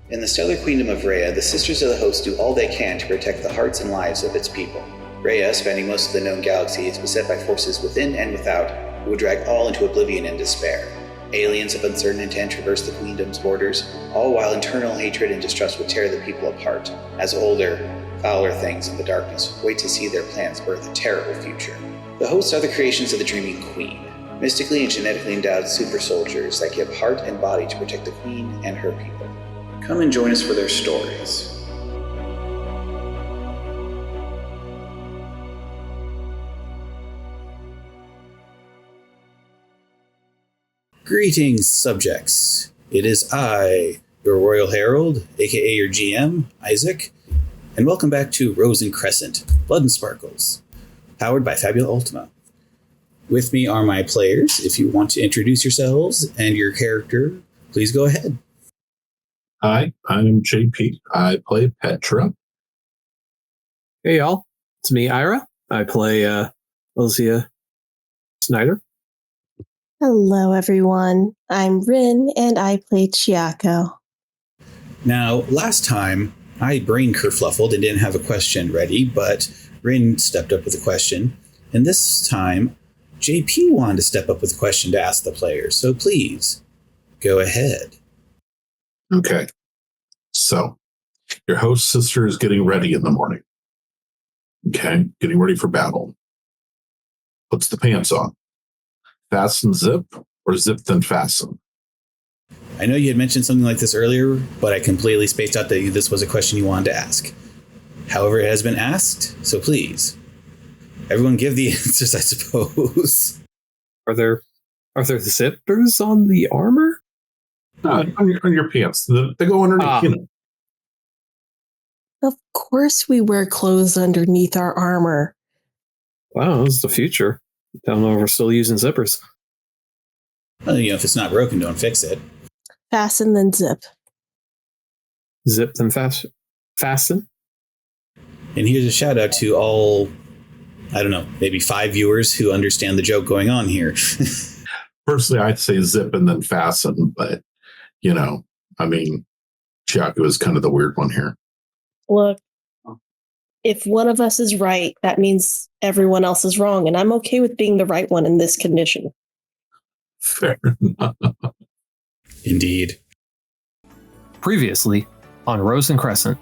In the stellar queendom of Rhea, the Sisters of the Host do all they can to protect the hearts and lives of its people. Rhea, spanning most of the known galaxy, is beset by forces within and without who would drag all into oblivion and despair. Aliens of uncertain intent traverse the queendom's borders, all while internal hatred and distrust would tear the people apart, as older, fouler things in the darkness wait to see their plans birth a terrible future. The hosts are the creations of the Dreaming Queen, mystically and genetically endowed super soldiers that give heart and body to protect the Queen and her people. Come and join us for their stories. Greetings, subjects. It is I, your Royal Herald, aka your GM, Isaac, and welcome back to Rose&Crescent, Blood and Sparkles, powered by Fabula Ultima. With me are my players. If you want to introduce yourselves and your character, please go ahead. Hi, I'm JP. I play Petra. Hey y'all, it's me, Ira. I play Ozia Snyder. Hello everyone, I'm Rin and I play Chiako. Now, last time, I brain kerfluffled and didn't have a question ready, but Rin stepped up with a question. And this time, JP wanted to step up with a question to ask the players, so please, go ahead. Okay. So, your host sister is getting ready in the morning. Okay, getting ready for battle. Puts the pants on. Fasten zip or zip then fasten? I know you had mentioned something like this earlier, but I completely spaced out that this was a question you wanted to ask. However, it has been asked, so please, everyone give the answers, I suppose. Are there zippers on the armor? On your pants. They go underneath, you know. Of course we wear clothes underneath our armor. Wow, this is the future. Don't know if we're still using zippers. Well, if it's not broken, don't fix it. Fasten then zip. Zip then fasten? And here's a shout out to all, I don't know, maybe 5 viewers who understand the joke going on here. Personally, I'd say zip and then fasten, but, Chiako is kind of the weird one here. Look, if one of us is right, that means everyone else is wrong, and I'm okay with being the right one in this condition. Fair enough. Indeed. Previously on Rose&Crescent.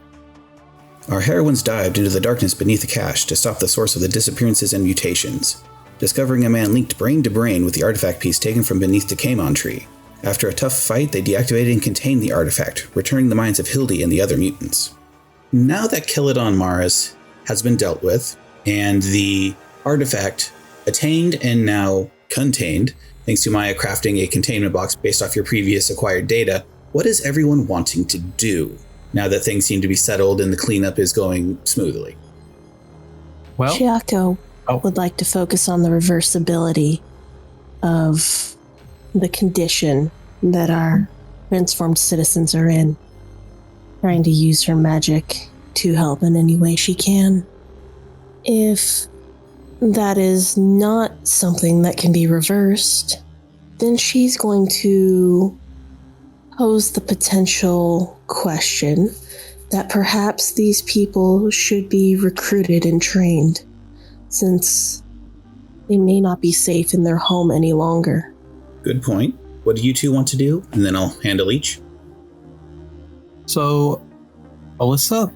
Our heroines dived into the darkness beneath the cache to stop the source of the disappearances and mutations, discovering a man linked brain to brain with the artifact piece taken from beneath the Kamon tree. After a tough fight, they deactivated and contained the artifact, returning the minds of Hildy and the other mutants. Now that Kiladon Maris has been dealt with, and the artifact attained and now contained, thanks to Maya crafting a containment box based off your previous acquired data, what is everyone wanting to do now that things seem to be settled and the cleanup is going smoothly? Well, Chiako would like to focus on the reversibility of the condition that our transformed citizens are in. Trying to use her magic to help in any way she can. If that is not something that can be reversed, then she's going to pose the potential question that perhaps these people should be recruited and trained, since they may not be safe in their home any longer. Good point. What do you two want to do? And then I'll handle each. So, Alyssa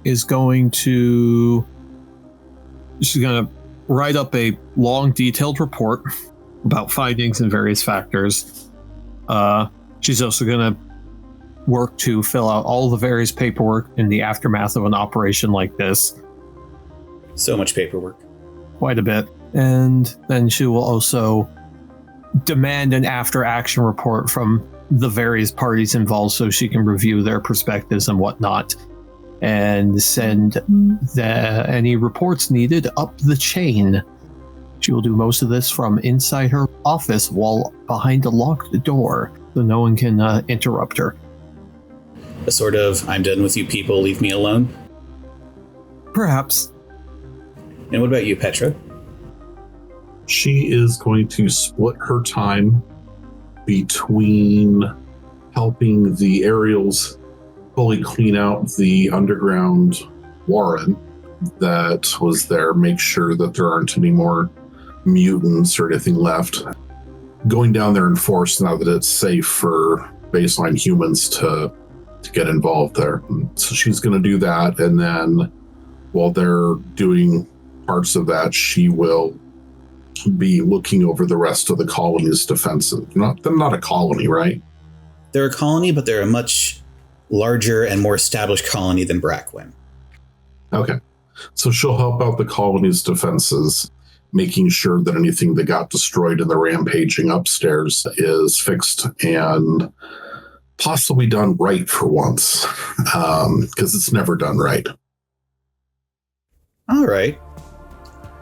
is going to write up a long, detailed report about findings and various factors. She's also going to work to fill out all the various paperwork in the aftermath of an operation like this. So much paperwork. Quite a bit. And then she will also demand an after-action report from the various parties involved so she can review their perspectives and whatnot, and send any reports needed up the chain. She will do most of this from inside her office while behind a locked door, so no one can interrupt her. A sort of, I'm done with you people, leave me alone? Perhaps. And what about you, Petra? She is going to split her time between helping the Ariels fully clean out the underground warren that was there, make sure that there aren't any more mutants or anything left. Going down there and force now that it's safe for baseline humans to get involved there. So she's going to do that, and then while they're doing parts of that, she will be looking over the rest of the colony's defenses. They're not a colony, right? They're a colony, but they're a much larger and more established colony than Brackwin. Okay. So she'll help out the colony's defenses, making sure that anything that got destroyed in the rampaging upstairs is fixed and possibly done right for once, because it's never done right. All right.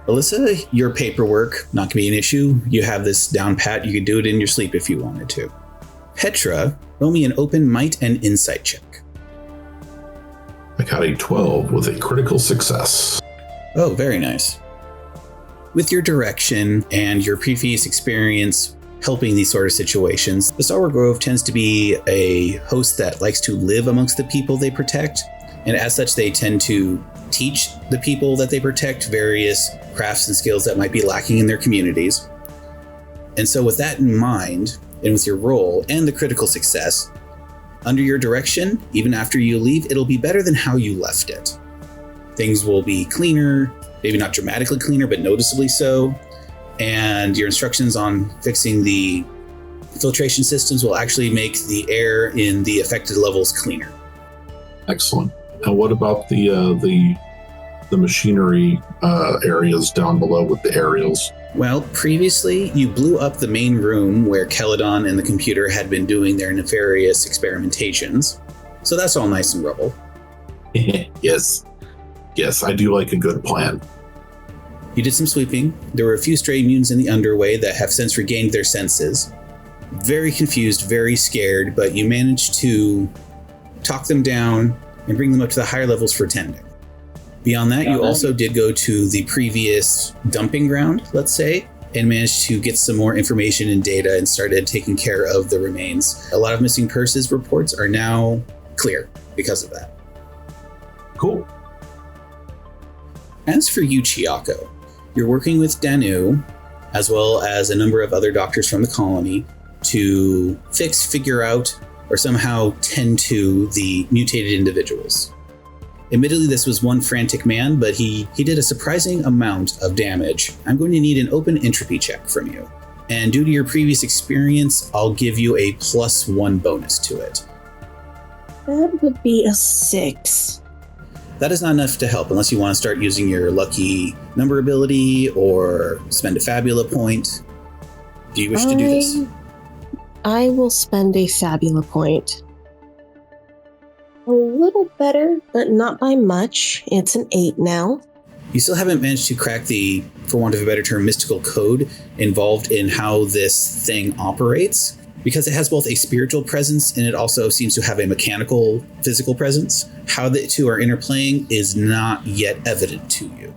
Alyssa, your paperwork, not going to be an issue. You have this down pat. You could do it in your sleep if you wanted to. Petra, roll me an open might and insight check. I got a 12 with a critical success. Oh, very nice. With your direction and your previous experience helping these sort of situations, the Starward Grove tends to be a host that likes to live amongst the people they protect. And as such, they tend to teach the people that they protect various crafts and skills that might be lacking in their communities. And so with that in mind, and with your role and the critical success, under your direction, even after you leave, it'll be better than how you left it. Things will be cleaner, maybe not dramatically cleaner, but noticeably so. And your instructions on fixing the filtration systems will actually make the air in the affected levels cleaner. Excellent. And what about the machinery areas down below with the aerials? Well, previously you blew up the main room where Celadon and the computer had been doing their nefarious experimentations. So that's all nice and rubble. Yes, I do like a good plan. You did some sweeping. There were a few stray mutants in the underway that have since regained their senses. Very confused, very scared, but you managed to talk them down and bring them up to the higher levels for tending. Beyond that, you also did go to the previous dumping ground, let's say, and managed to get some more information and data and started taking care of the remains. A lot of missing purses reports are now clear because of that. Cool. As for you, Chiako, you're working with Danu, as well as a number of other doctors from the colony, to figure out, or somehow tend to the mutated individuals. Admittedly, this was one frantic man, but he did a surprising amount of damage. I'm going to need an open entropy check from you. And due to your previous experience, I'll give you a +1 bonus to it. That would be a 6. That is not enough to help unless you want to start using your lucky number ability or spend a Fabula point. Do you wish to do this? I will spend a Fabula point. A little better, but not by much. It's an 8 now. You still haven't managed to crack the, for want of a better term, mystical code involved in how this thing operates, because it has both a spiritual presence and it also seems to have a mechanical, physical presence. How the two are interplaying is not yet evident to you.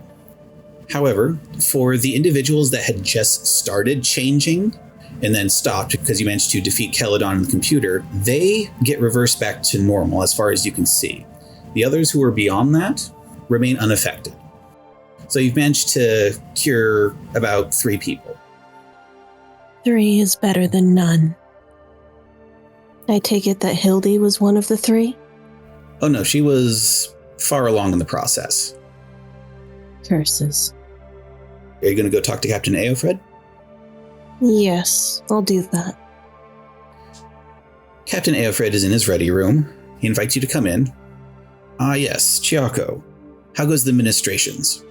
However, for the individuals that had just started changing and then stopped because you managed to defeat Celadon and the computer, they get reversed back to normal as far as you can see. The others who are beyond that remain unaffected. So you've managed to cure about 3 people. 3 is better than none. I take it that Hildy was one of the 3? Oh no, she was far along in the process. Curses. Are you going to go talk to Captain Eofred? Yes, I'll do that. Captain Eofred is in his ready room. He invites you to come in. Ah yes, Chiako. How goes the ministrations?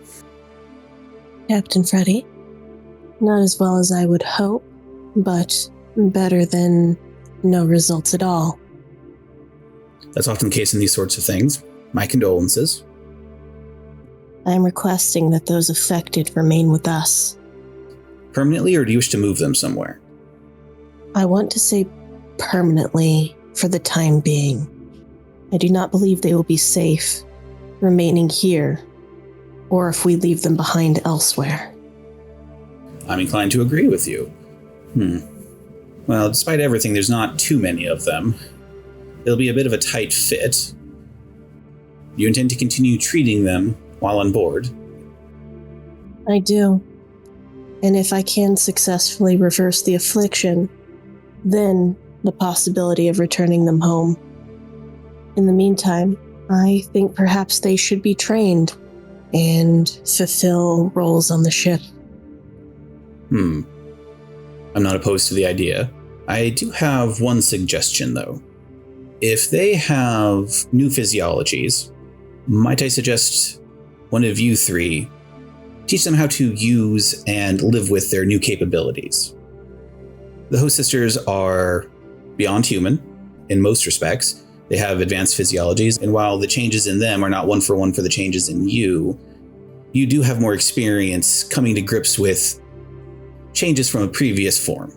Captain Freddy? Not as well as I would hope, but better than no results at all. That's often the case in these sorts of things. My condolences. I'm requesting that those affected remain with us. Permanently, or do you wish to move them somewhere? I want to say permanently for the time being. I do not believe they will be safe remaining here, or if we leave them behind elsewhere. I'm inclined to agree with you. Well, despite everything, there's not too many of them. It'll be a bit of a tight fit, You intend to continue treating them while on board? I do. And if I can successfully reverse the affliction, then the possibility of returning them home. In the meantime, I think perhaps they should be trained and fulfill roles on the ship. I'm not opposed to the idea. I do have one suggestion, though. If they have new physiologies, might I suggest one of you three teach them how to use and live with their new capabilities? The host sisters are beyond human in most respects. They have advanced physiologies, and while the changes in them are not one for the changes in you, you do have more experience coming to grips with changes from a previous form.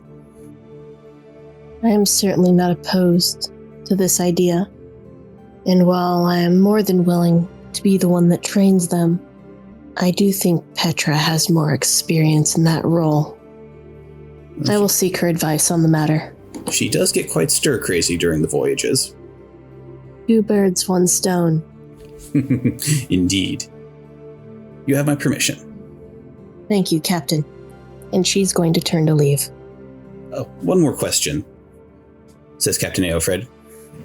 I am certainly not opposed to this idea, and while I am more than willing to be the one that trains them, I do think Petra has more experience in that role. I will seek her advice on the matter. She does get quite stir-crazy during the voyages. 2 birds, 1 stone. Indeed. You have my permission. Thank you, Captain. And she's going to turn to leave. Oh, one more question, says Captain Eofred.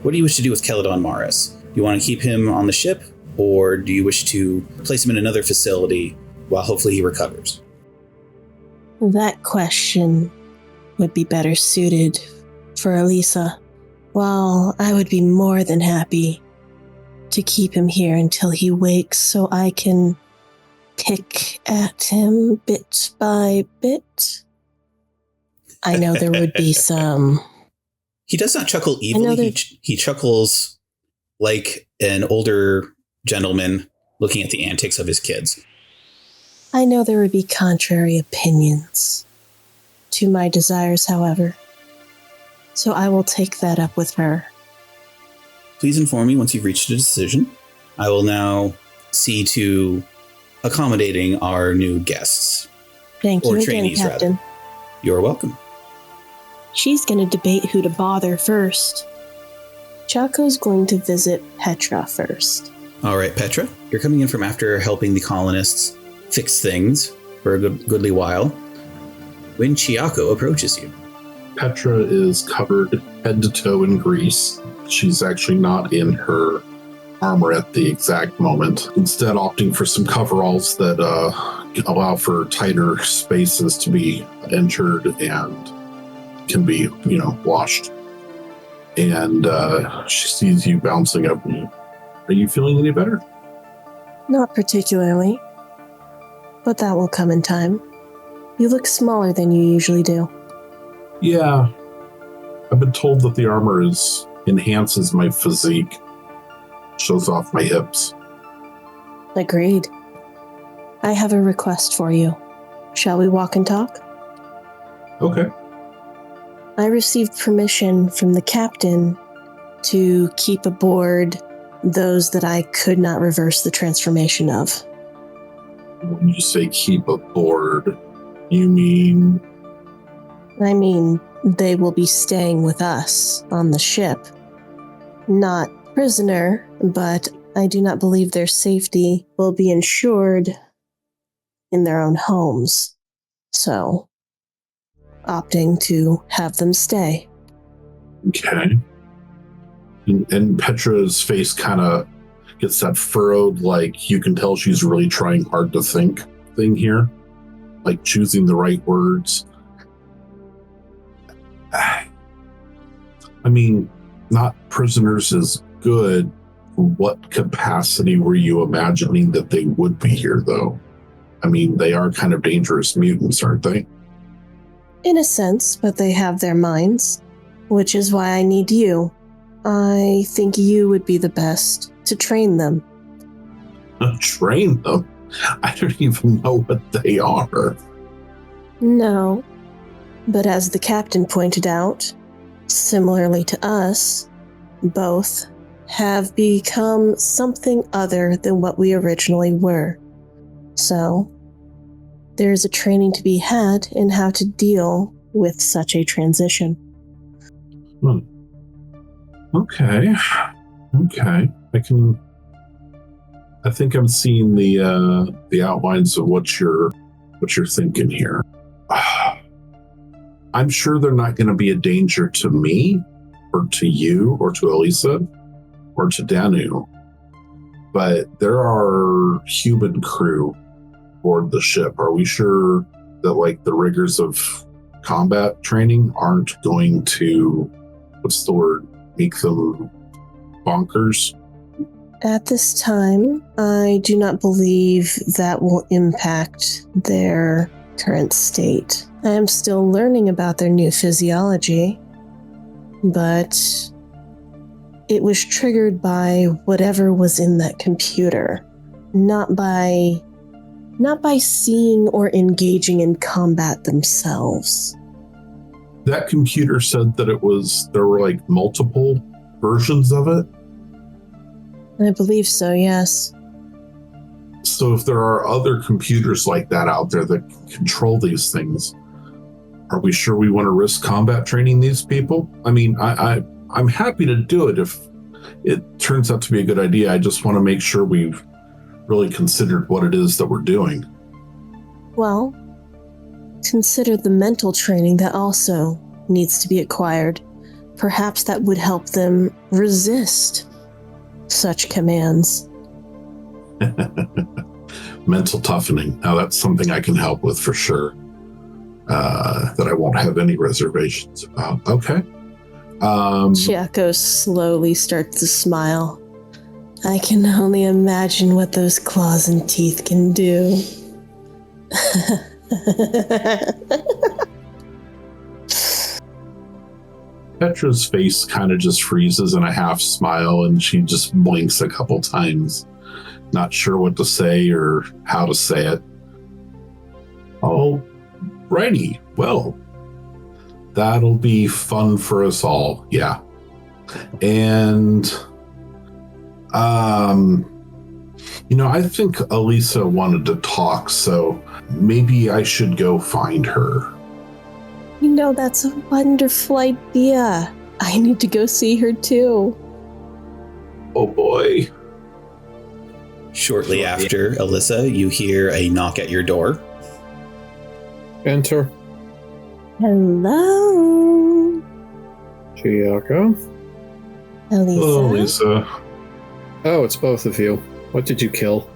What do you wish to do with Celadon Maris? Do you want to keep him on the ship, or do you wish to place him in another facility while hopefully he recovers? That question would be better suited for Elisa. While I would be more than happy to keep him here until he wakes so I can pick at him bit by bit. I know there would be some... He does not chuckle evilly. He chuckles like an older gentleman looking at the antics of his kids. I know there would be contrary opinions to my desires, however. So I will take that up with her. Please inform me once you've reached a decision. I will now see to accommodating our new guests. Thank you or again, trainees, Captain. rather. You're welcome. She's going to debate who to bother first. Chaco's going to visit Petra first. All right, Petra, you're coming in from after helping the colonists fix things for a goodly while when Chiako approaches you. Petra is covered head to toe in grease. She's actually not in her armor at the exact moment, instead opting for some coveralls that allow for tighter spaces to be entered and can be, washed. And she sees you bouncing up. Are you feeling any better? Not particularly, but that will come in time. You look smaller than you usually do. Yeah. I've been told that the armor enhances my physique, shows off my hips. Agreed. I have a request for you. Shall we walk and talk? Okay. I received permission from the captain to keep aboard those that I could not reverse the transformation of. When you say keep aboard, you mean... I mean, they will be staying with us on the ship. Not prisoner, but I do not believe their safety will be ensured in their own homes. So, opting to have them stay. Okay. And Petra's face kind of gets that furrowed, like you can tell she's really trying hard to think thing here. Like choosing the right words. I mean, not prisoners is good. What capacity were you imagining that they would be here, though? I mean, they are kind of dangerous mutants, aren't they? In a sense, but they have their minds, which is why I need you. I think you would be the best to train them. Train them? I don't even know what they are. No, but as the captain pointed out, similarly to us, both have become something other than what we originally were. So, there is a training to be had in how to deal with such a transition. Okay. I can I think I'm seeing the outlines of what you're thinking here. I'm sure they're not going to be a danger to me, or to you, or to Elisa, or to Danu. But there are human crew aboard the ship. Are we sure that, like, the rigors of combat training aren't going to, what's the word, make them bonkers? At this time, I do not believe that will impact their current state. I am still learning about their new physiology, but it was triggered by whatever was in that computer, not by seeing or engaging in combat themselves. That computer said that there were like multiple versions of it. I believe so, yes. So if there are other computers like that out there that can control these things, are we sure we want to risk combat training these people? I mean, I'm happy to do it if it turns out to be a good idea. I just want to make sure we've really considered what it is that we're doing. Well, consider the mental training that also needs to be acquired. Perhaps that would help them resist such commands. Mental toughening. Now that's something I can help with for sure. That I won't have any reservations about. Okay. Chiako slowly starts to smile. I can only imagine what those claws and teeth can do. Petra's face kind of just freezes in a half smile, and she just blinks a couple times, not sure what to say or how to say it. Oh, righty. Well, that'll be fun for us all. Yeah. And, I think Elisa wanted to talk, so maybe I should go find her. That's a wonderful idea. I need to go see her too. Oh boy. Shortly after, Alyssa, you hear a knock at your door. Enter. Hello. Chiako. Elisa. Hello, Lisa. Oh, it's both of you. What did you kill?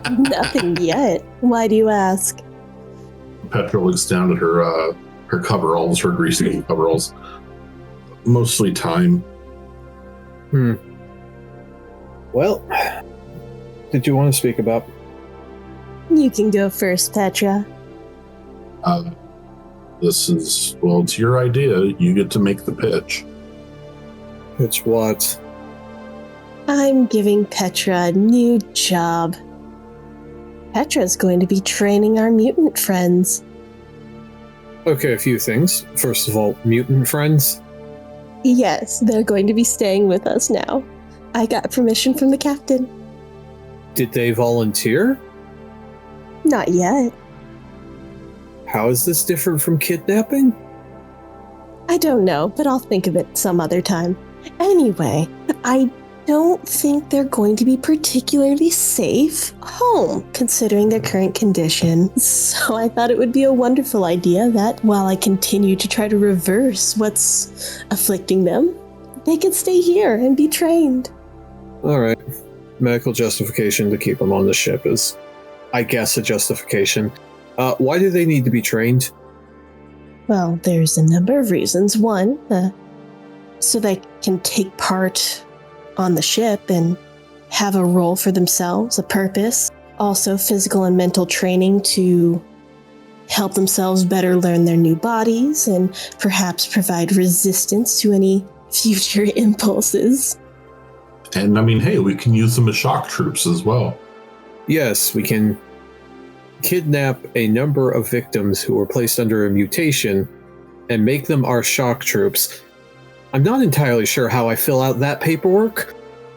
Nothing yet. Why do you ask? Petra looks down at her coveralls, her greasy coveralls. Mostly time. Well, did you want to speak about? You can go first, Petra. It's your idea. You get to make the pitch. Pitch what? I'm giving Petra a new job. Petra's going to be training our mutant friends. Okay, a few things. First of all, mutant friends? Yes, they're going to be staying with us now. I got permission from the captain. Did they volunteer? Not yet. How is this different from kidnapping? I don't know, but I'll think of it some other time. Anyway, I don't think they're going to be particularly safe home, considering their current condition. So I thought it would be a wonderful idea that while I continue to try to reverse what's afflicting them, they could stay here and be trained. All right. Medical justification to keep them on the ship is, I guess, a justification. Why do they need to be trained? Well, there's a number of reasons. One, so they can take part on the ship and have a role for themselves, a purpose. Also, physical and mental training to help themselves better learn their new bodies and perhaps provide resistance to any future impulses. And I mean, hey, we can use them as shock troops as well. Yes, we can kidnap a number of victims who were placed under a mutation and make them our shock troops. I'm not entirely sure how I fill out that paperwork.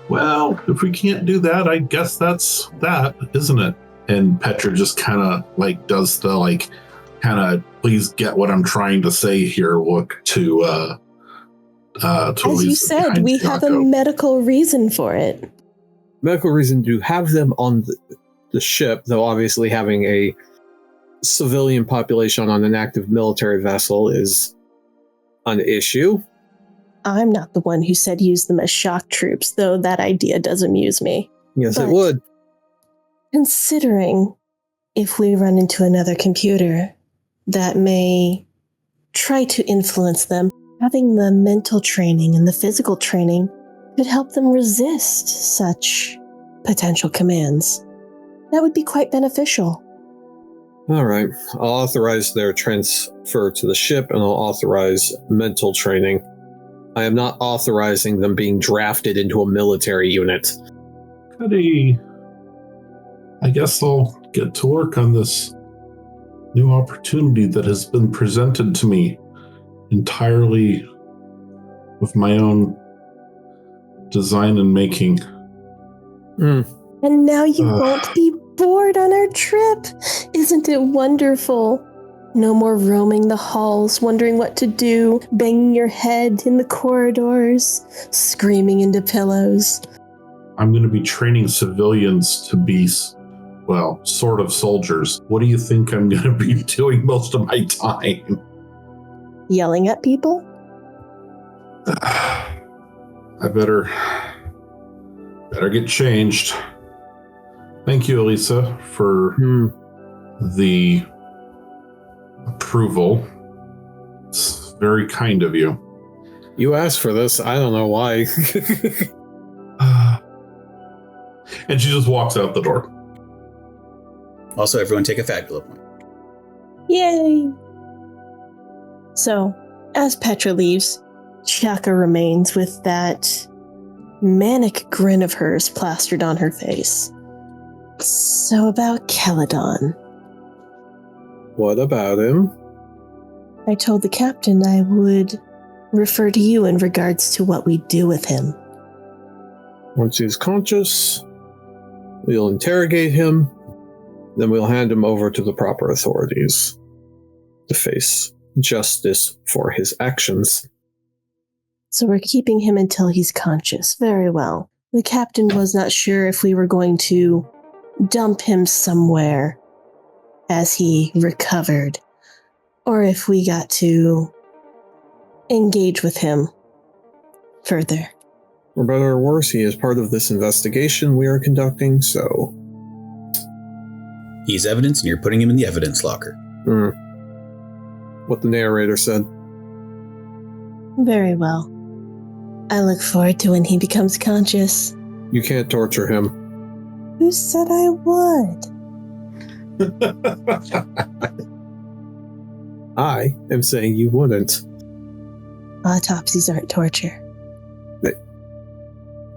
Well, if we can't do that, I guess that's that, isn't it? And Petra just kind of does the please get what I'm trying to say here look to As you said, we have a medical reason for it. medical reason to have them on the ship, though obviously having a civilian population on an active military vessel is an issue. I'm not the one who said use them as shock troops, though that idea does amuse me. Yes, But it would. considering if we run into another computer that may try to influence them, having the mental training and the physical training could help them resist such potential commands. That would be quite beneficial. All right. I'll authorize their transfer to the ship, and I'll authorize mental training. I am not authorizing them being drafted into a military unit. I guess I'll get to work on this new opportunity that has been presented to me entirely of my own design and making. And now you won't be bored on our trip. Isn't it wonderful? No more roaming the halls, wondering what to do, banging your head in the corridors, screaming into pillows. I'm going to be training civilians to be, well, sort of soldiers. What do you think I'm going to be doing most of my time? Yelling at people? I better get changed. Thank you, Elisa, for the approval. It's very kind of you. You asked for this. I don't know why. And she just walks out the door. Also, everyone take a fabula point. Yay! So, as Petra leaves, Chaka remains with that manic grin of hers plastered on her face. So about Celadon. What about him? I told the captain I would refer to you in regards to what we do with him. Once he's conscious, we'll interrogate him, then we'll hand him over to the proper authorities to face justice for his actions. So we're keeping him until he's conscious. Very well. The captain was not sure if we were going to dump him somewhere as he recovered, or if we got to engage with him further. For better or worse, he is part of this investigation we are conducting, so... He's evidence and you're putting him in the evidence locker. What the narrator said. Very well. I look forward to when he becomes conscious. You can't torture him. Who said I would? I am saying you wouldn't. Autopsies aren't torture.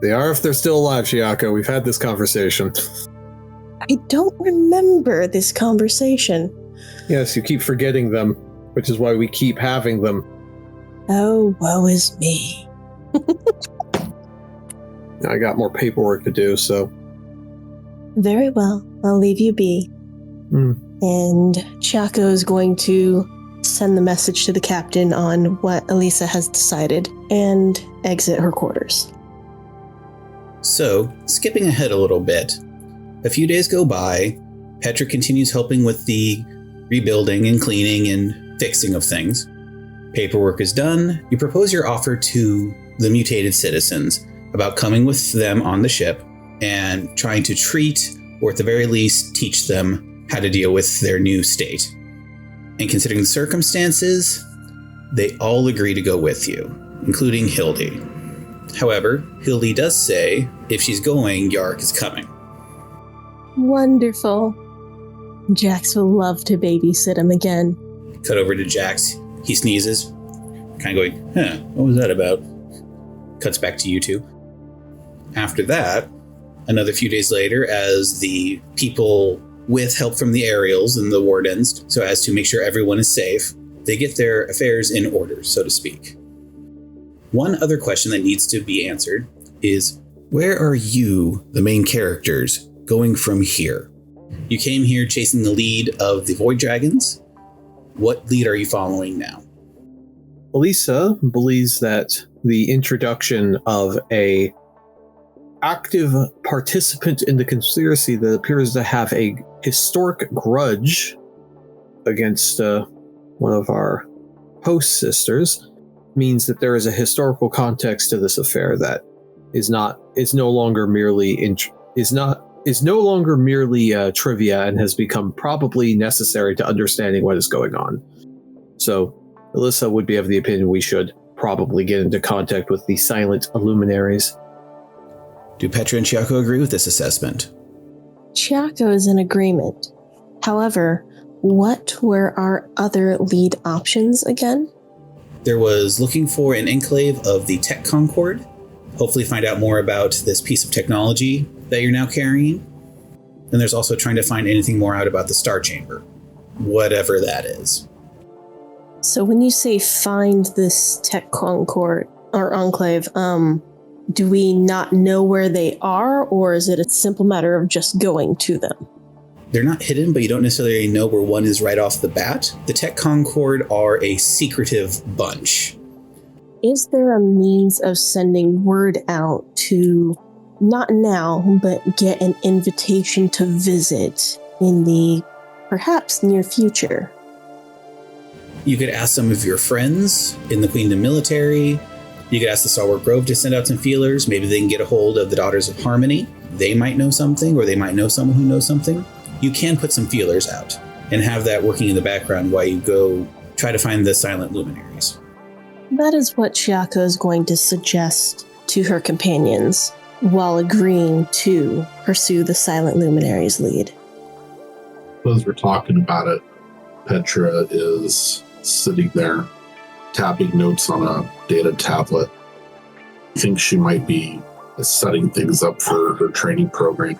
They are if they're still alive, Chiako. We've had this conversation. I don't remember this conversation. Yes, you keep forgetting them, which is why we keep having them. Oh, woe is me. I got more paperwork to do, so... Very well. I'll leave you be. And Chaco is going to send the message to the captain on what Elisa has decided and exit her quarters. So, skipping ahead a little bit, a few days go by. Petra continues helping with the rebuilding and cleaning and fixing of things. Paperwork is done. You propose your offer to the mutated citizens about coming with them on the ship and trying to treat, or at the very least, teach them how to deal with their new state. And considering the circumstances, they all agree to go with you, including Hildy. However, Hildy does say if she's going, Yark is coming. Wonderful. Jax will love to babysit him again. Cut over to Jax. He sneezes, kind of going, what was that about? Cuts back to you two. After that, another few days later, as the people with help from the aerials and the wardens, so as to make sure everyone is safe, they get their affairs in order, so to speak. One other question that needs to be answered is, where are you, the main characters, going from here? You came here chasing the lead of the Void Dragons. What lead are you following now? Elisa believes that the introduction of a active participant in the conspiracy that appears to have a historic grudge against one of our host sisters means that there is a historical context to this affair that is no longer merely trivia and has become probably necessary to understanding what is going on. So Alyssa would be of the opinion we should probably get into contact with the silent luminaries. Do Petra and Chiako agree with this assessment? Chiako is in agreement. However, what were our other lead options again? There was looking for an enclave of the Tech Concord, hopefully find out more about this piece of technology that you're now carrying. And there's also trying to find anything more out about the Star Chamber, whatever that is. So when you say find this Tech Concord or Enclave, do we not know where they are, or is it a simple matter of just going to them? They're not hidden, but you don't necessarily know where one is right off the bat. The Tech Concord are a secretive bunch. Is there a means of sending word out to, not now, but get an invitation to visit in the perhaps near future? You could ask some of your friends in the Queendom military. You could ask the Starward Grove to send out some feelers. Maybe they can get a hold of the Daughters of Harmony. They might know something, or they might know someone who knows something. You can put some feelers out and have that working in the background while you go try to find the silent luminaries. That is what Chiako is going to suggest to her companions while agreeing to pursue the silent luminaries lead. As we're talking about it, Petra is sitting there tapping notes on a data tablet. I think she might be setting things up for her training program.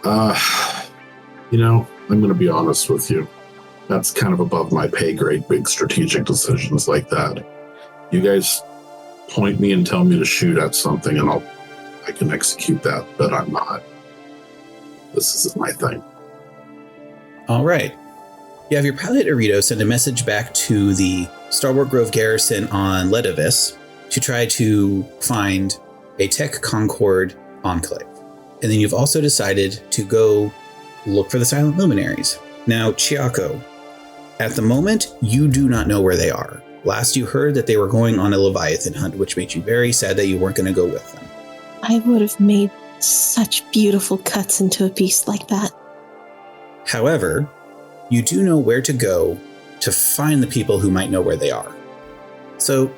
I'm going to be honest with you. That's kind of above my pay grade, big strategic decisions like that. You guys point me and tell me to shoot at something and I can execute that, but I'm not. This isn't my thing. All right. You have your pilot Arito send a message back to the Starward Grove garrison on Ledivis to try to find a Tech Concord enclave. And then you've also decided to go look for the silent luminaries. Now, Chiako, at the moment, you do not know where they are. Last you heard that they were going on a Leviathan hunt, which made you very sad that you weren't going to go with them. I would have made such beautiful cuts into a piece like that. However, you do know where to go to find the people who might know where they are. So,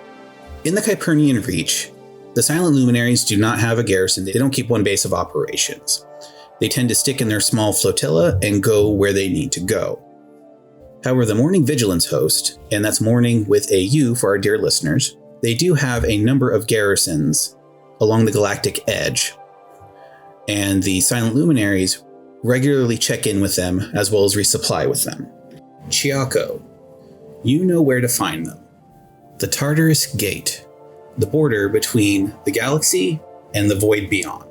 in the Kypernian Reach, the silent luminaries do not have a garrison. They don't keep one base of operations. They tend to stick in their small flotilla and go where they need to go. However, the Morning Vigilance host, and that's morning with a U for our dear listeners, they do have a number of garrisons along the galactic edge. And the silent luminaries regularly check in with them as well as resupply with them. Chiako, you know where to find them. The Tartarus Gate, the border between the galaxy and the void beyond.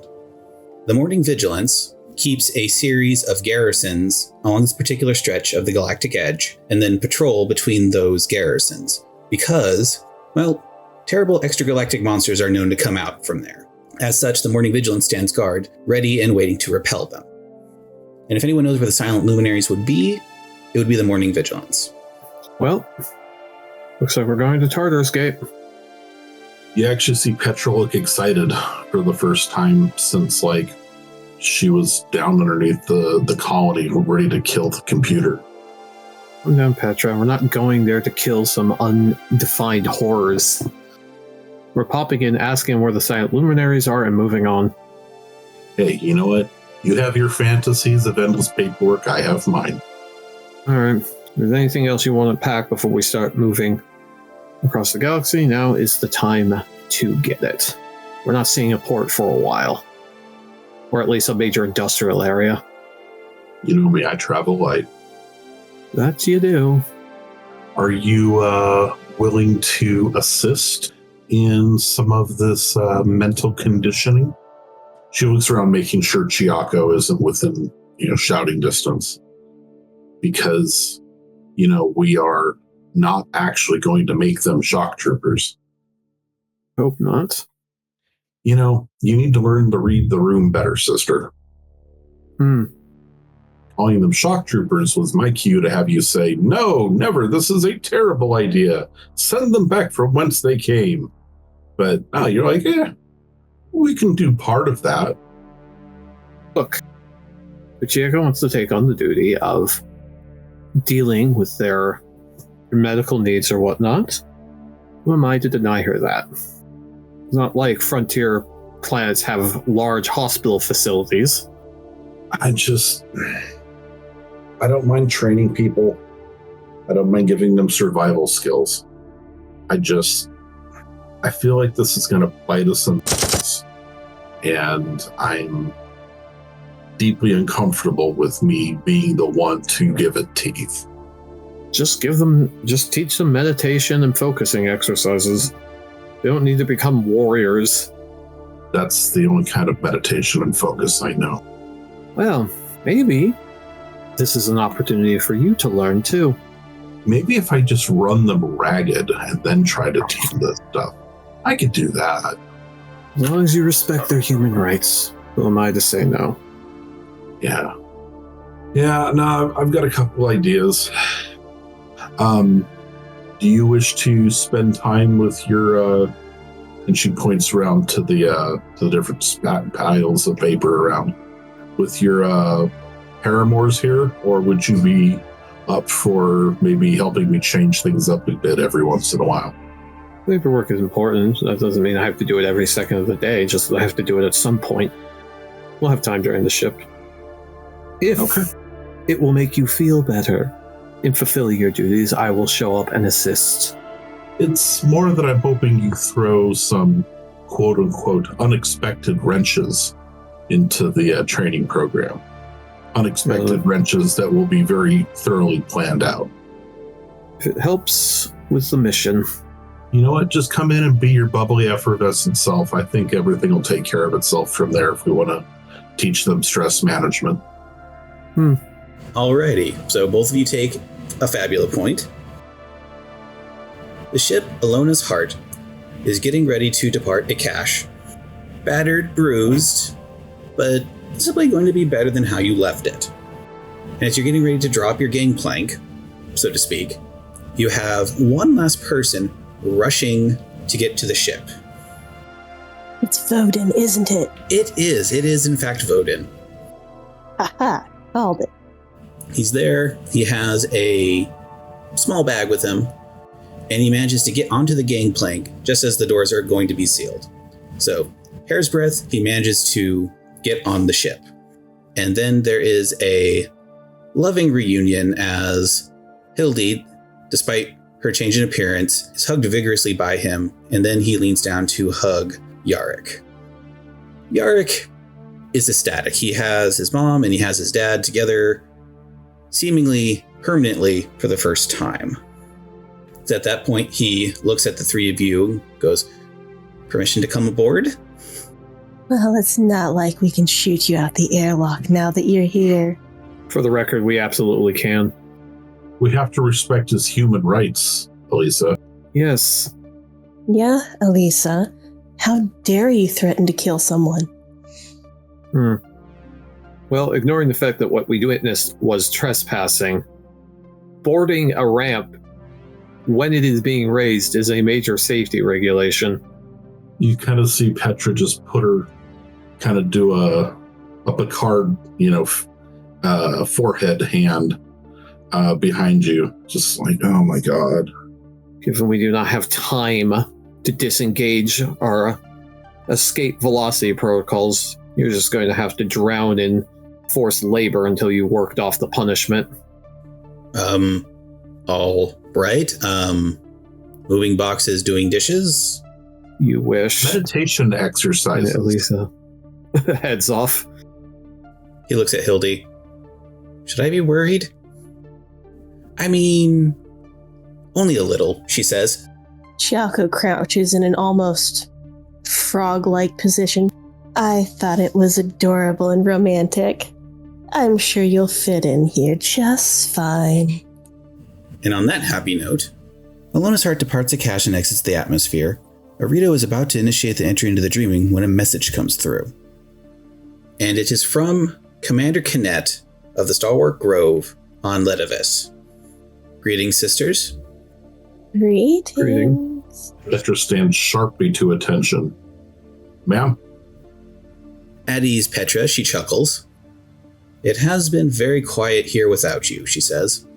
The Morning Vigilance keeps a series of garrisons along this particular stretch of the galactic edge and then patrol between those garrisons because, well, terrible extragalactic monsters are known to come out from there. As such, the Morning Vigilance stands guard, ready and waiting to repel them. And if anyone knows where the silent luminaries would be, it would be the Morning Vigilance. Well, looks like we're going to Tartarus Gate. You actually see Petra look excited for the first time since, she was down underneath the colony ready to kill the computer. Calm down, Petra. We're not going there to kill some undefined horrors. We're popping in, asking where the silent luminaries are, and moving on. Hey, you know what? You have your fantasies of endless paperwork. I have mine. All right. If there's anything else you want to pack before we start moving across the galaxy, now is the time to get it. We're not seeing a port for a while. Or at least a major industrial area. You know me, I travel light. That you do. Are you willing to assist in some of this mental conditioning? She looks around, making sure Chiako isn't within, shouting distance. Because, we are not actually going to make them shock troopers. Hope not. You need to learn to read the room better, sister. Calling them shock troopers was my cue to have you say, no, never, this is a terrible idea. Send them back from whence they came. But now you're like, we can do part of that. Look, Pacheco wants to take on the duty of dealing with their medical needs or whatnot. Who am I to deny her that? It's not like frontier planets have large hospital facilities. I don't mind training people. I don't mind giving them survival skills. I feel like this is going to bite us in the ass. And I'm deeply uncomfortable with me being the one to give it teeth. Just teach them meditation and focusing exercises. They don't need to become warriors. That's the only kind of meditation and focus I know. Well, maybe this is an opportunity for you to learn too. Maybe if I just run them ragged and then try to teach this stuff, I could do that. As long as you respect their human rights, who am I to say no? Yeah, no, I've got a couple ideas. Do you wish to spend time with your, and she points around to the different piles of paper around, with your paramours here, or would you be up for maybe helping me change things up a bit every once in a while? Paperwork is important. That doesn't mean I have to do it every second of the day, just that I have to do it at some point. We'll have time during the ship. If it will make you feel better in fulfilling your duties, I will show up and assist. It's more that I'm hoping you throw some quote-unquote unexpected wrenches into the training program. Unexpected wrenches that will be very thoroughly planned out. If it helps with the mission. You know what? Just come in and be your bubbly, effervescent self. I think everything will take care of itself from there if we want to teach them stress management. Alrighty, so both of you take a fabula point. The ship, Alona's Heart, is getting ready to depart Akash. Battered, bruised, but simply going to be better than how you left it. And as you're getting ready to drop your gangplank, so to speak, you have one last person rushing to get to the ship. It's Vodin, isn't it? It is in fact Vodin. Haha, called it. He's there, he has a small bag with him, and he manages to get onto the gangplank just as the doors are going to be sealed. So, hair's breadth, he manages to get on the ship. And then there is a loving reunion as Hildy, despite her change in appearance, is hugged vigorously by him, and then he leans down to hug Yarrick. Yarrick is ecstatic. He has his mom and he has his dad together, seemingly permanently for the first time. At that point, he looks at the three of you, goes, "Permission to come aboard?" Well, it's not like we can shoot you out the airlock now that you're here. For the record, we absolutely can. We have to respect his human rights, Elisa. Yes. Yeah, Elisa. How dare you threaten to kill someone? Well, ignoring the fact that what we witnessed was trespassing, boarding a ramp when it is being raised is a major safety regulation. You kind of see Petra just do a Picard, forehead hand behind you. Just like, oh my God. Given we do not have time to disengage our escape velocity protocols, you're just going to have to drown in forced labor until you worked off the punishment. All right. Moving boxes, doing dishes. You wish. Meditation exercises. At least heads off. He looks at Hildy. Should I be worried? I mean, only a little, she says. Chiako crouches in an almost frog-like position. I thought it was adorable and romantic. I'm sure you'll fit in here just fine. And on that happy note, Alona's Heart departs Akash and exits the atmosphere, Arito is about to initiate the entry into the dreaming when a message comes through. And it is from Commander Kinnett of the Stalwart Grove on Ledivis. Greetings, sisters. Greetings. Petra stands sharply to attention. Ma'am? At ease, Petra, she chuckles. It has been very quiet here without you, she says.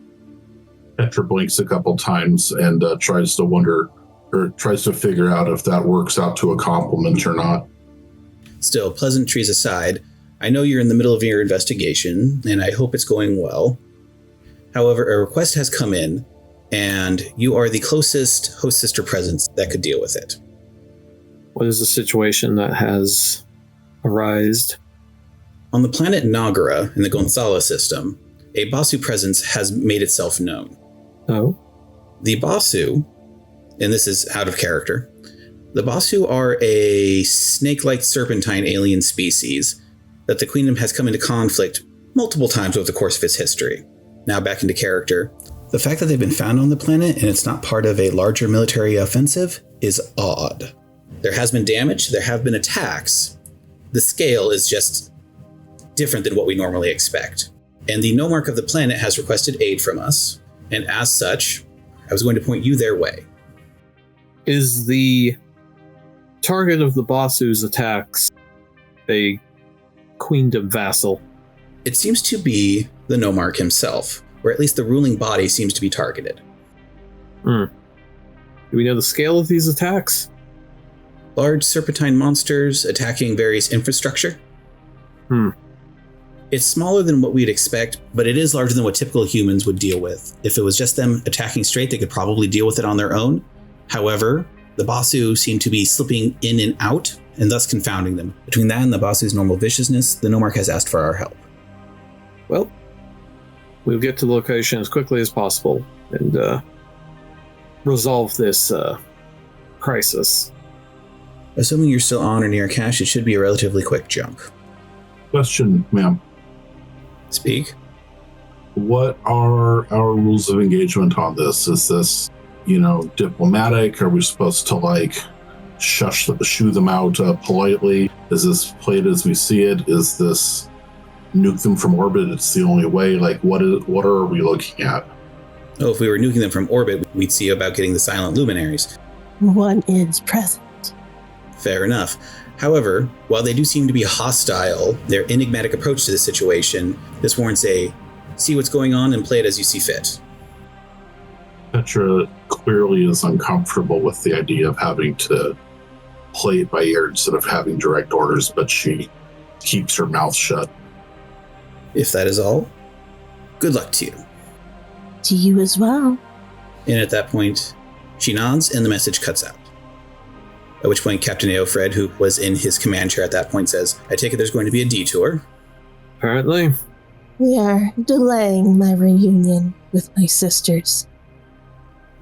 Petra blinks a couple times and tries to figure out if that works out to a compliment or not. Still, pleasantries aside, I know you're in the middle of your investigation, and I hope it's going well. However, a request has come in, and you are the closest host sister presence that could deal with it. What is the situation that has arisen? On the planet Nagara in the Gonzala system, a Basu presence has made itself known. Oh? The Basu, and this is out of character, the Basu are a snake-like serpentine alien species that the Queendom has come into conflict multiple times over the course of its history. Now back into character. The fact that they've been found on the planet and it's not part of a larger military offensive is odd. There has been damage, there have been attacks. The scale is just different than what we normally expect. And the Nomarch of the planet has requested aid from us, and as such, I was going to point you their way. Is the target of the Basu's attacks a Queendom vassal? It seems to be the Nomarch himself, or at least the ruling body seems to be targeted. Do we know the scale of these attacks? Large serpentine monsters attacking various infrastructure. It's smaller than what we'd expect, but it is larger than what typical humans would deal with. If it was just them attacking straight, they could probably deal with it on their own. However, the Basu seem to be slipping in and out, and thus confounding them. Between that and the Basu's normal viciousness, the Nomarch has asked for our help. Well, we'll get to the location as quickly as possible and resolve this crisis. Assuming you're still on or near cache, it should be a relatively quick jump. Question, ma'am. Speak. What are our rules of engagement on this? Is this, diplomatic? Are we supposed to, shoo them out politely? Is this played as we see it? Is this nuke them from orbit? It's the only way? What are we looking at? Oh, if we were nuking them from orbit, we'd see about getting the silent luminaries. One is present. Fair enough. However, while they do seem to be hostile, their enigmatic approach to the situation, this warrants a see what's going on and play it as you see fit. Petra clearly is uncomfortable with the idea of having to play it by ear instead of having direct orders, but she keeps her mouth shut. If that is all, good luck to you. To you as well. And at that point, she nods and the message cuts out. At which point, Captain Eofred, who was in his command chair at that point, says, I take it there's going to be a detour. Apparently. We are delaying my reunion with my sisters.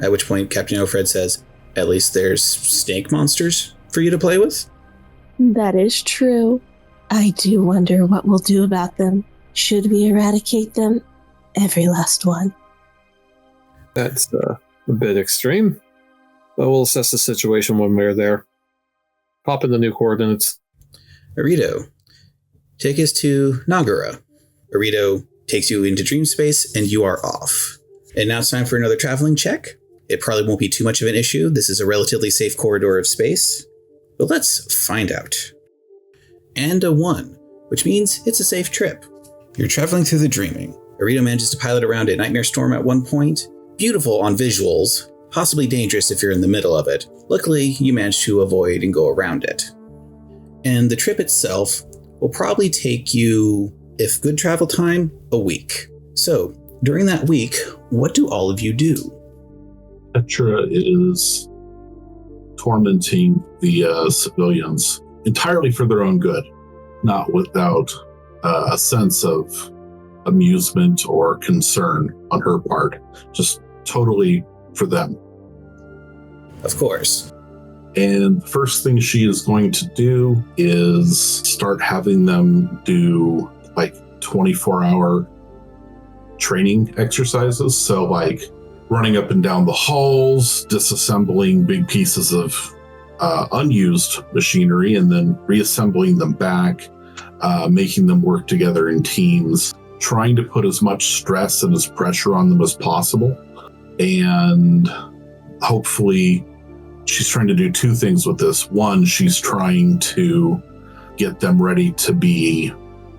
At which point, Captain Eofred says, at least there's snake monsters for you to play with? That is true. I do wonder what we'll do about them. Should we eradicate them? Every last one. That's a bit extreme. But we'll assess the situation when we're there. Pop in the new coordinates. Arito, take us to Nagara. Arito takes you into dream space, and you are off. And now it's time for another traveling check. It probably won't be too much of an issue. This is a relatively safe corridor of space. But let's find out. And a 1, which means it's a safe trip. You're traveling through the dreaming. Arito manages to pilot around a nightmare storm at one point. Beautiful on visuals. Possibly dangerous if you're in the middle of it. Luckily, you manage to avoid and go around it. And the trip itself will probably take you, if good travel time, a week. So, during that week, what do all of you do? Petra is tormenting the civilians entirely for their own good, not without a sense of amusement or concern on her part, just totally for them. Of course. And the first thing she is going to do is start having them do 24-hour training exercises. So running up and down the halls, disassembling big pieces of unused machinery and then reassembling them back, making them work together in teams, trying to put as much stress and as pressure on them as possible. And hopefully she's trying to do two things with this. One, she's trying to get them ready to be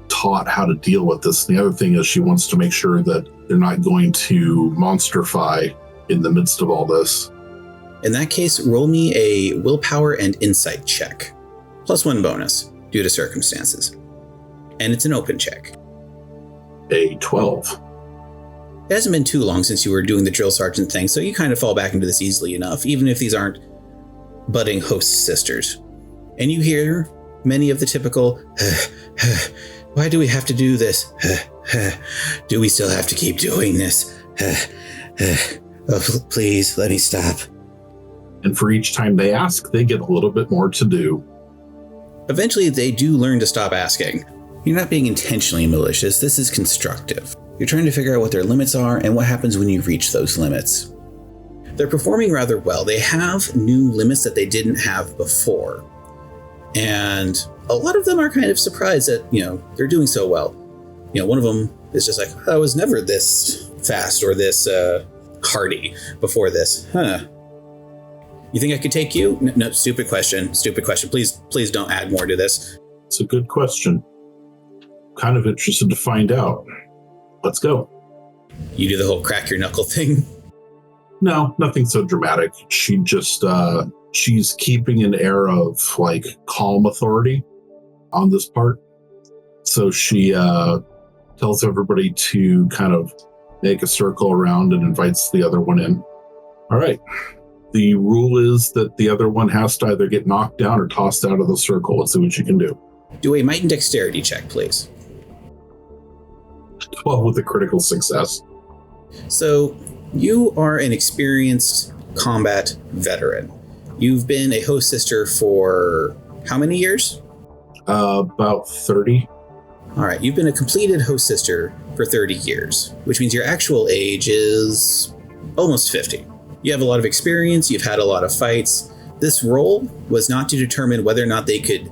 taught how to deal with this. And the other thing is she wants to make sure that they're not going to monsterify in the midst of all this. In that case, roll me a willpower and insight check. +1 bonus due to circumstances. And it's an open check. A 12. It hasn't been too long since you were doing the drill sergeant thing, so you kind of fall back into this easily enough, even if these aren't budding host sisters. And you hear many of the typical, why do we have to do this? Do we still have to keep doing this? Oh, please, let me stop. And for each time they ask, they get a little bit more to do. Eventually, they do learn to stop asking. You're not being intentionally malicious. This is constructive. You're trying to figure out what their limits are and what happens when you reach those limits. They're performing rather well. They have new limits that they didn't have before. And a lot of them are kind of surprised that, they're doing so well. One of them is just like, I was never this fast or this hardy before this. You think I could take you? No, stupid question. Please don't add more to this. It's a good question. Kind of interested to find out. Let's go. You do the whole crack your knuckle thing? No, nothing so dramatic. She just, she's keeping an air of calm authority on this part. So she tells everybody to kind of make a circle around and invites the other one in. All right. The rule is that the other one has to either get knocked down or tossed out of the circle. Let's see what you can do. Do a might and dexterity check, please. 12 with a critical success. So you are an experienced combat veteran. You've been a host sister for how many years? About 30. All right, you've been a completed host sister for 30 years, which means your actual age is almost 50. You have a lot of experience, you've had a lot of fights. This role was not to determine whether or not they could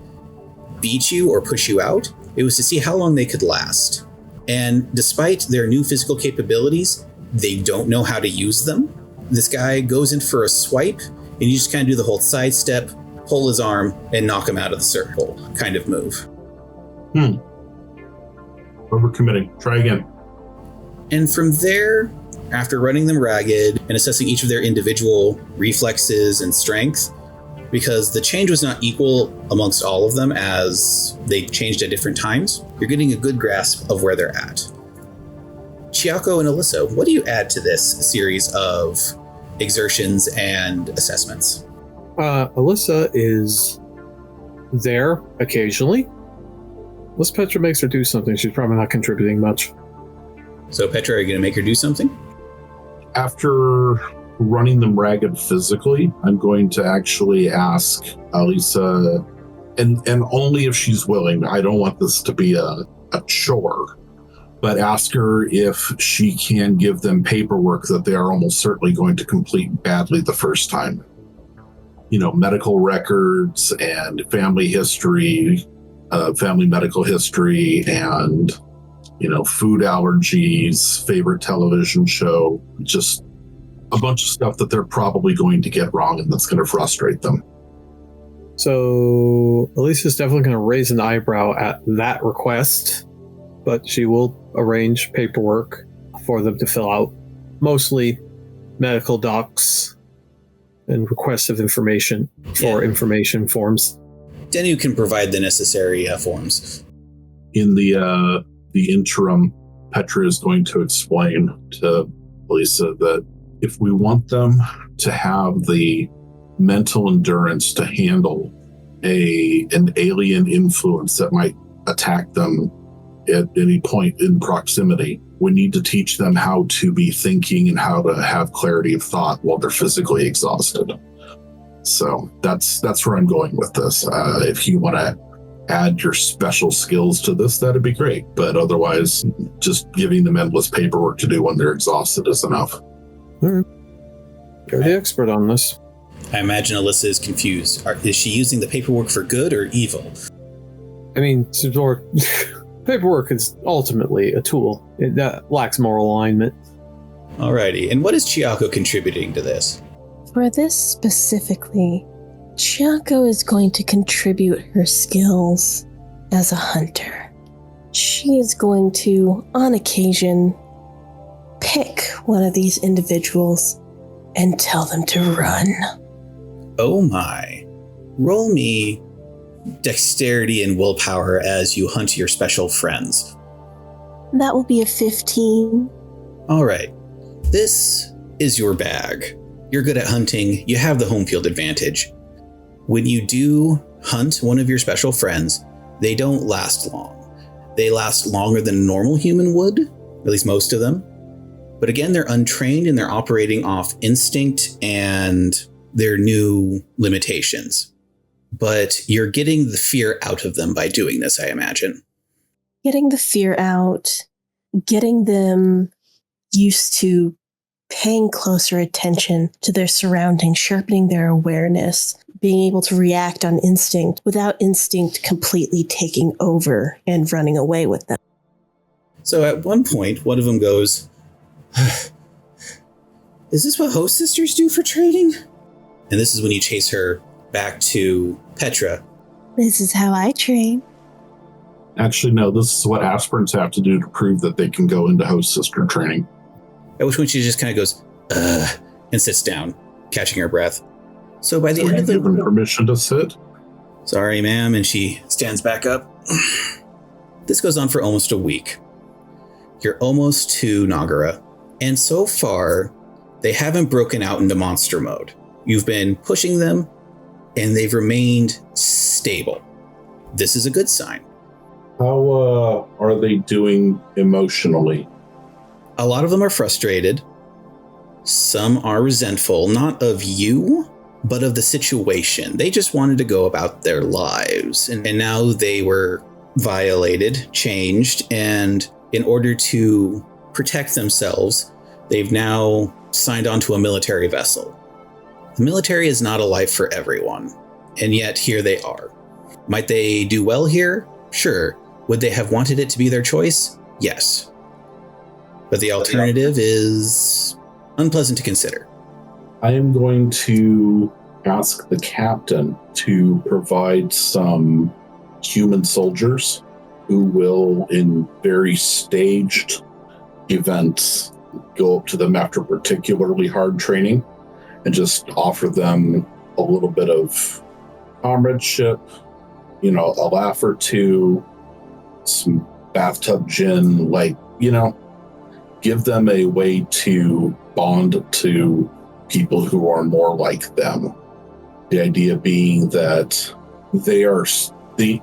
beat you or push you out. It was to see how long they could last. And despite their new physical capabilities, they don't know how to use them. This guy goes in for a swipe, and you just kind of do the whole sidestep, pull his arm, and knock him out of the circle kind of move. Overcommitting. Try again. And from there, after running them ragged and assessing each of their individual reflexes and strength, because the change was not equal amongst all of them as they changed at different times, you're getting a good grasp of where they're at. Chiako and Alyssa, what do you add to this series of exertions and assessments? Alyssa is there occasionally. Unless Petra makes her do something, she's probably not contributing much. So Petra, are you going to make her do something? After running them ragged physically, I'm going to actually ask Alyssa, and only if she's willing. I don't want this to be a chore, but ask her if she can give them paperwork that they are almost certainly going to complete badly the first time. Medical records and family history, family medical history, and food allergies, favorite television show, just a bunch of stuff that they're probably going to get wrong and that's going to frustrate them. So Alicia's definitely going to raise an eyebrow at that request, but she will arrange paperwork for them to fill out, mostly medical docs and requests of information for information forms. Denu can provide the necessary forms. In the interim, Petra is going to explain to Lisa that if we want them to have the mental endurance to handle an alien influence that might attack them at any point in proximity, we need to teach them how to be thinking and how to have clarity of thought while they're physically exhausted. So that's where I'm going with this. If you want to add your special skills to this, that'd be great. But otherwise, just giving them endless paperwork to do when they're exhausted is enough. You're the expert on this. I imagine Alyssa is confused. Is she using the paperwork for good or evil? I mean, paperwork is ultimately a tool. It lacks moral alignment. Alrighty, and what is Chiako contributing to this? For this specifically, Chiako is going to contribute her skills as a hunter. She is going to, on occasion, pick one of these individuals and tell them to run. Oh my. Roll me dexterity and willpower as you hunt your special friends. That will be a 15. Alright. This is your bag. You're good at hunting. You have the home field advantage. When you do hunt one of your special friends, they don't last long. They last longer than a normal human would, at least most of them. But again, they're untrained and they're operating off instinct and their new limitations. But you're getting the fear out of them by doing this, I imagine. Getting the fear out, getting them used to paying closer attention to their surroundings, sharpening their awareness, being able to react on instinct without instinct completely taking over and running away with them. So at one point, one of them goes, "Is this what host sisters do for training?" And this is when you chase her back to Petra. This is how I train. Actually, no, this is what aspirants have to do to prove that they can go into host sister training. At which point she just kind of goes, and sits down, catching her breath. So by the end of the... Given permission to sit? Sorry, ma'am, and she stands back up. This goes on for almost a week. You're almost to Nagara, and so far, they haven't broken out into monster mode. You've been pushing them, and they've remained stable. This is a good sign. How are they doing emotionally? A lot of them are frustrated. Some are resentful, not of you, but of the situation. They just wanted to go about their lives, and now they were violated, changed, and in order to protect themselves, they've now signed on to a military vessel. The military is not a life for everyone, and yet here they are. Might they do well here? Sure. Would they have wanted it to be their choice? Yes. But the alternative is unpleasant to consider. I am going to ask the captain to provide some human soldiers who will, in very staged events, go up to them after particularly hard training and just offer them a little bit of comradeship, a laugh or two, some bathtub gin, give them a way to bond to people who are more like them. The idea being that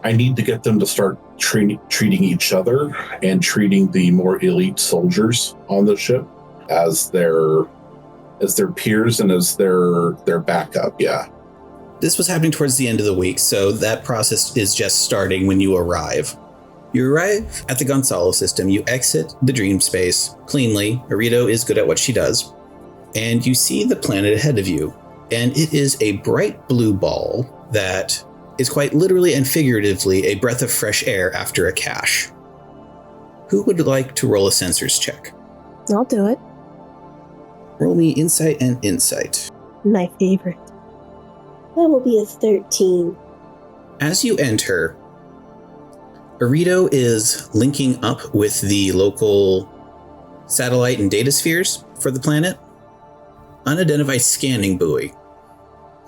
I need to get them to start treating each other and treating the more elite soldiers on the ship as their peers and as their backup. Yeah. This was happening towards the end of the week, so that process is just starting when you arrive. You arrive at the Gonzalo system, you exit the dream space cleanly. Arito is good at what she does. And you see the planet ahead of you. And it is a bright blue ball that is quite literally and figuratively a breath of fresh air after a cache. Who would like to roll a sensors check? I'll do it. Roll me insight and insight. My favorite. That will be a 13. As you enter, Arito is linking up with the local satellite and data spheres for the planet. Unidentified scanning buoy.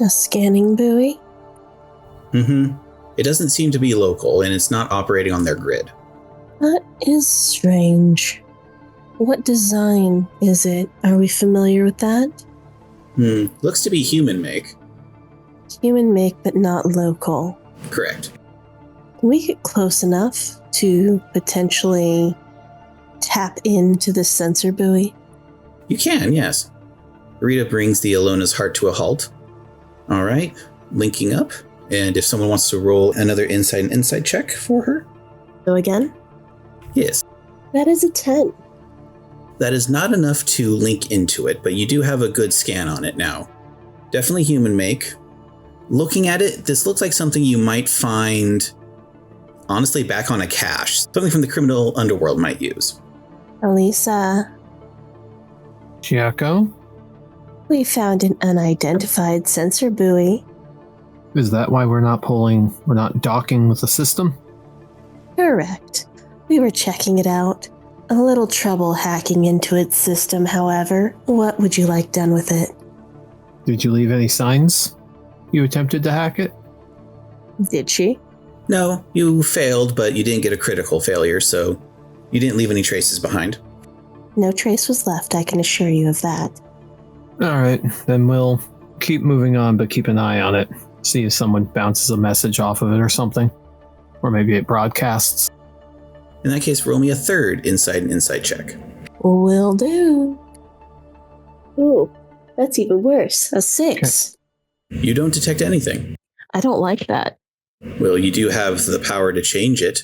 A scanning buoy? Mm-hmm. It doesn't seem to be local, and it's not operating on their grid. That is strange. What design is it? Are we familiar with that? Looks to be human make. Human make, but not local. Correct. Can we get close enough to potentially tap into the sensor buoy? You can, yes. Rita brings the Alona's heart to a halt. All right, linking up. And if someone wants to roll another insight check for her. Go again? Yes. That is a 10. That is not enough to link into it, but you do have a good scan on it now. Definitely human make. Looking at it, this looks like something you might find, honestly, back on a cache. Something from the criminal underworld might use. Elisa, Chiako? we found an unidentified sensor buoy. Is that why we're not docking with the system? Correct. We were checking it out. A little trouble hacking into its system, however. What would you like done with it? Did you leave any signs? You attempted to hack it? Did she? No, you failed, but you didn't get a critical failure, so you didn't leave any traces behind. No trace was left, I can assure you of that. Alright, then we'll keep moving on, but keep an eye on it. See if someone bounces a message off of it or something. Or maybe it broadcasts. In that case, roll me a third insight check. Will do. Ooh, that's even worse. A 6. Okay. You don't detect anything. I don't like that. Well, you do have the power to change it,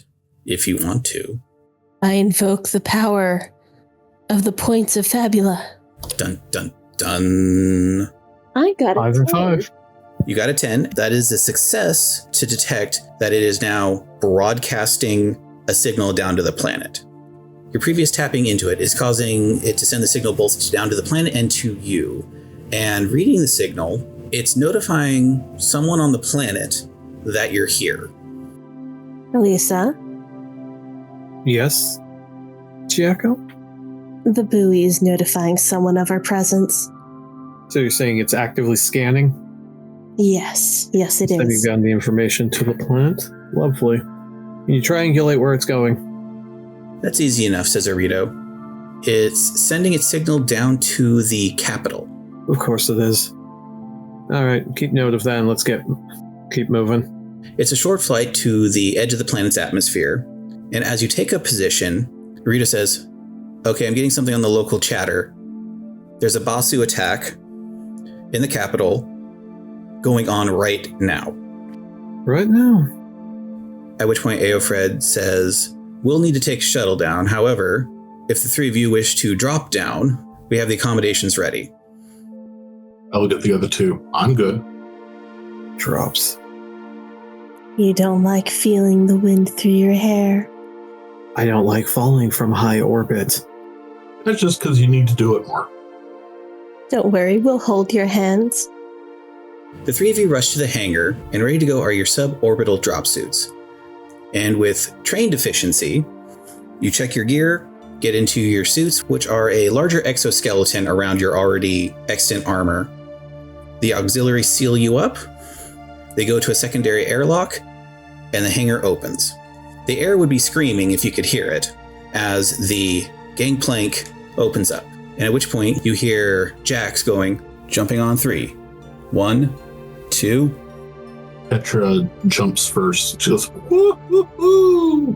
if you want to. I invoke the power of the points of Fabula. Dun, dun, dun. I got a 5 and 5. You got a 10. That is a success to detect that it is now broadcasting a signal down to the planet. Your previous tapping into it is causing it to send the signal both down to the planet and to you. And reading the signal, it's notifying someone on the planet that you're here. Elisa, Yes? Chiako? the buoy is notifying someone of our presence. So you're saying it's actively scanning? Yes, it Sending is. down the information to the planet? Lovely. Can you triangulate where it's going? That's easy enough, says Arito. It's sending its signal down to the capital. Of course it is. Alright, keep note of that and let's keep moving. It's a short flight to the edge of the planet's atmosphere, and as you take up position, Arito says, okay, I'm getting something on the local chatter. There's a Basu attack in the capital going on right now. Right now? At which point Aofred says, we'll need to take a shuttle down. However, if the three of you wish to drop down, we have the accommodations ready. I'll look at the other two. I'm good. Drops. You don't like feeling the wind through your hair. I don't like falling from high orbit. That's just because you need to do it more. Don't worry, we'll hold your hands. The three of you rush to the hangar, and ready to go are your suborbital drop suits. And with trained efficiency, you check your gear, get into your suits, which are a larger exoskeleton around your already extant armor. The auxiliaries seal you up, they go to a secondary airlock, and the hangar opens. The air would be screaming if you could hear it, as the gangplank opens up, and at which point you hear Jax going, jumping on 3. 1, 2. Petra jumps first. She goes, woo, woo, woo.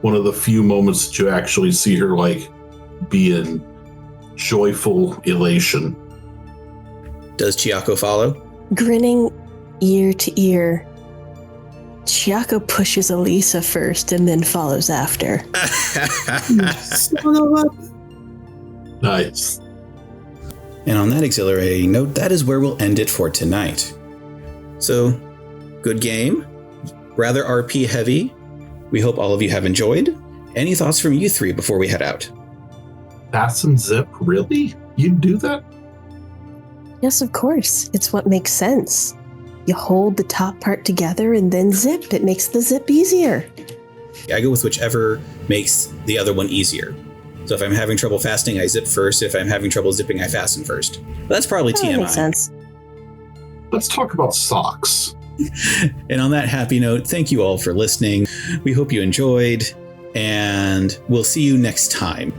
One of the few moments that you actually see her be in joyful elation. Does Chiako follow? Grinning ear to ear, Chiako pushes Elisa first and then follows after. Nice. And on that exhilarating note, that is where we'll end it for tonight. So, good game. Rather RP heavy. We hope all of you have enjoyed. Any thoughts from you three before we head out? Fasten zip? Really? You'd do that? Yes, of course. It's what makes sense. You hold the top part together and then zip. It makes the zip easier. I go with whichever makes the other one easier. So if I'm having trouble fastening, I zip first. If I'm having trouble zipping, I fasten first. But that's probably TMI. That makes sense. Let's talk about socks. And on that happy note, thank you all for listening. We hope you enjoyed, and we'll see you next time.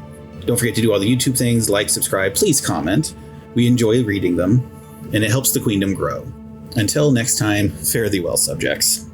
Don't forget to do all the YouTube things, like, subscribe, please comment. We enjoy reading them, and it helps the Queendom grow. Until next time, fare thee well, subjects.